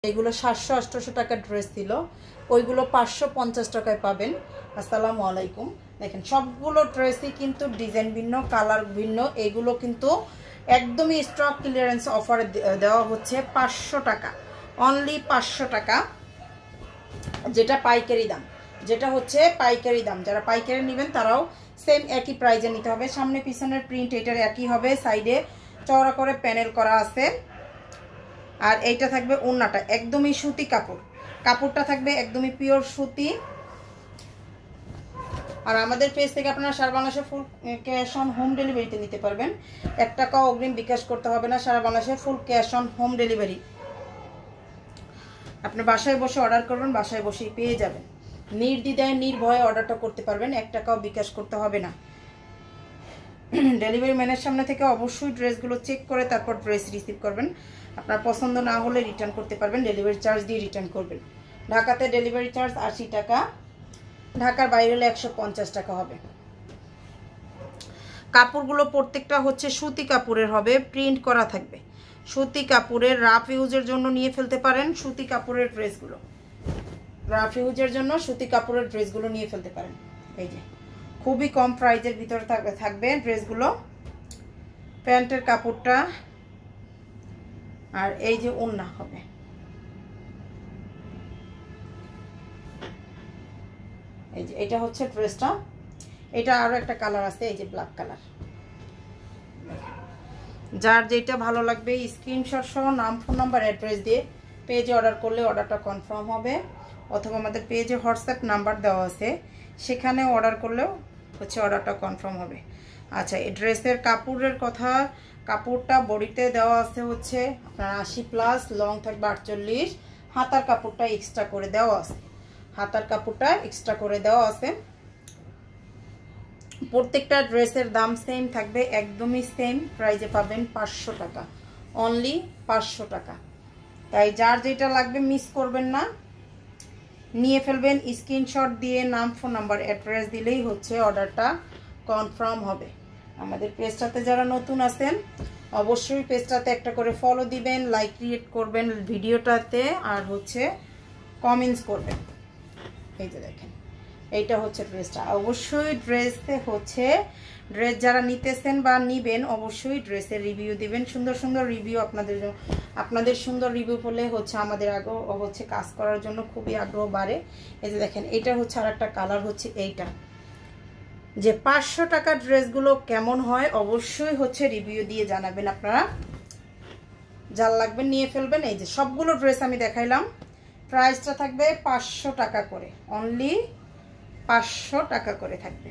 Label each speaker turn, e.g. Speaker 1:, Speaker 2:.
Speaker 1: এগুলো 700-800 টাকার ড্রেস ছিল, ওইগুলো 550 টাকায় পাবেন। আসসালামু আলাইকুম। দেখেন সবগুলো ড্রেসই কিন্তু ডিজাইন ভিন্ন, কালার ভিন্ন। এগুলো কিন্তু একদমই স্টক ক্লিয়ারেন্স অফারে দেওয়া হচ্ছে 500 টাকা, অনলি 500 টাকা, যেটা পাইকারি দাম, যেটা হচ্ছে পাইকারি দাম। যারা পাইকারি নেবেন তারাও সেম একই প্রাইজে নিতে হবে। সামনে পিছনের প্রিন্ট এটার একই হবে, সাইডে চওড়া করে প্যানেল করা আছে। আর এইটা থাকবে ওড়নাটা একদমই সুতি কাপড়, কাপড়টা থাকবে একদমই পিওর সুতি। আর আমাদের পেজ থেকে আপনারা সারা বাংলাদেশে ফুল ক্যাশ অন হোম ডেলিভারিতে নিতে পারবেন। 1 টাকাও অগ্রিম বিকাশ করতে হবে না, সারা বাংলাদেশে full cash on home delivery. আপনি বাসায় বসে অর্ডার করবেন, বাসায় বসেই পেয়ে যাবেন। নির্দ্বিধায় নির্ভয়ে অর্ডারটা করতে পারবেন, 1 টাকাও বিকাশ করতে হবে না। ডেলিভারি ম্যানের সামনে থেকে অবশ্যই ড্রেসগুলো চেক করে তারপর ড্রেস রিসিভ করবেন। আপনার পছন্দ না হলে রিটার্ন করতে পারবেন, ডেলিভারি চার্জ দিয়ে রিটার্ন করবেন। ঢাকাতে ডেলিভারি চার্জ 80 টাকা, ঢাকার বাইরে হলে 150 টাকা হবে। কাপড়গুলো প্রত্যেকটা হচ্ছে সুতি কাপড়ের হবে, প্রিন্ট করা থাকবে। সুতি কাপড়ের, রাফ ইউজের জন্য নিয়ে ফেলতে পারেন সুতি কাপড়ের ড্রেসগুলো, রাফ ইউজের জন্য সুতি কাপড়ের ড্রেসগুলো নিয়ে ফেলতে পারেন। এই যে খুবই কম প্রাইজের ভিতরে থাকবে ড্রেসগুলো। প্যান্টের কাপড়টা আর এই যে ওড়না হবে। এই যে এটা হচ্ছে ড্রেসটা, এটা আরো একটা কালার আছে, এই যে ব্ল্যাক কালার। যার যেটা ভালো লাগবে স্ক্রিনশট সহ নাম, ফোন নাম্বার, অ্যাড্রেস দিয়ে পেজে অর্ডার করলে অর্ডারটা কনফার্ম হবে, অথবা আমাদের পেজে হোয়াটসঅ্যাপ নাম্বার দেওয়া আছে, সেখানে অর্ডার করলেও হচ্ছে অর্ডারটা কনফার্ম হবে। আচ্ছা, এই ড্রেসের কাপড়ের কথা, কাপড়টা বডিতে দেওয়া আছে হচ্ছে আপনার 80+, লং থাকবে 48, হাতার কাপড়টা এক্সট্রা করে দেওয়া আছে, হাতার কাপড়টা এক্সট্রা করে দেওয়া আছে। প্রত্যেকটা ড্রেসের দাম সেম থাকবে, একদমই সেম প্রাইজে পাবেন 500 টাকা, অনলি 500 টাকা। তাই যার যেটা লাগবে মিস করবেন না, নিয়ে ফেলবেন। স্ক্রিনশট দিয়ে নাম, ফোন নাম্বার, অ্যাড্রেস দিলেই হচ্ছে অর্ডারটা কনফার্ম হবে। আমাদের পেজটাতে যারা নতুন আছেন অবশ্যই পেজটাতে একটা করে ফলো দিবেন, লাইক ক্রিয়েট করবেন ভিডিওটাতে, আর হচ্ছে কমেন্টস করবেন। এই যে দেখেন এইটা হচ্ছে ড্রেসটা। অবশ্যই ড্রেসে হচ্ছে ড্রেস যারা নিতেছেন বা নিবেন অবশ্যই ড্রেসের রিভিউ দিবেন, সুন্দর সুন্দর রিভিউ। আপনাদের সুন্দর রিভিউ হলে হচ্ছে আমাদের আগ্রহ হচ্ছে কাজ করার জন্য খুবই আগ্রহ বাড়ে। এই যে দেখেন এইটা হচ্ছে আর একটা কালার হচ্ছে এইটা। যে 500 টাকার ড্রেসগুলো কেমন হয় অবশ্যই হচ্ছে রিভিউ দিয়ে জানাবেন। আপনারা যার লাগবে নিয়ে ফেলবেন। এই যে সবগুলো ড্রেস আমি দেখাইলাম, প্রাইসটা থাকবে 500 টাকা করে, অনলি 500 টাকা করে থাকবে।